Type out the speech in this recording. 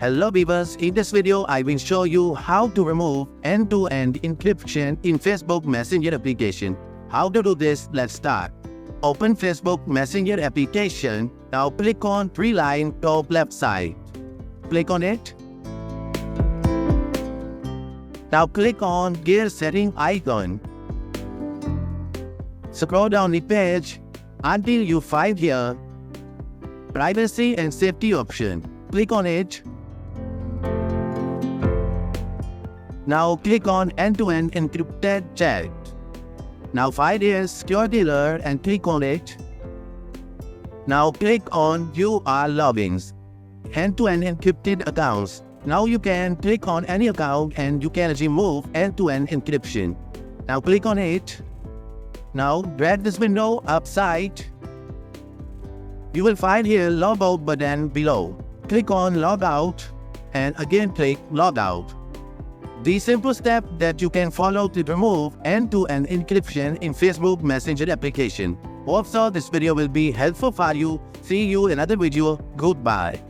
Hello viewers, in this video I will show you how to remove end-to-end encryption in Facebook Messenger application. How to do this? Let's start. Open Facebook Messenger application. Now click on three-line top left side. Click on it. Now click on gear setting icon. Scroll down the page until you find here privacy and safety option. Click on it. Now click on end-to-end encrypted chat. Now find here security alert and click on it. Now click on view all logins. End-to-end encrypted accounts. Now you can click on any account and you can remove end-to-end encryption. Now click on it. Now drag this window upside. You will find here log out button below. Click on log out and again click log out. The simple step that you can follow to remove end-to-end encryption in Facebook Messenger application. Hope so this video will be helpful for you. See you in another video. Goodbye.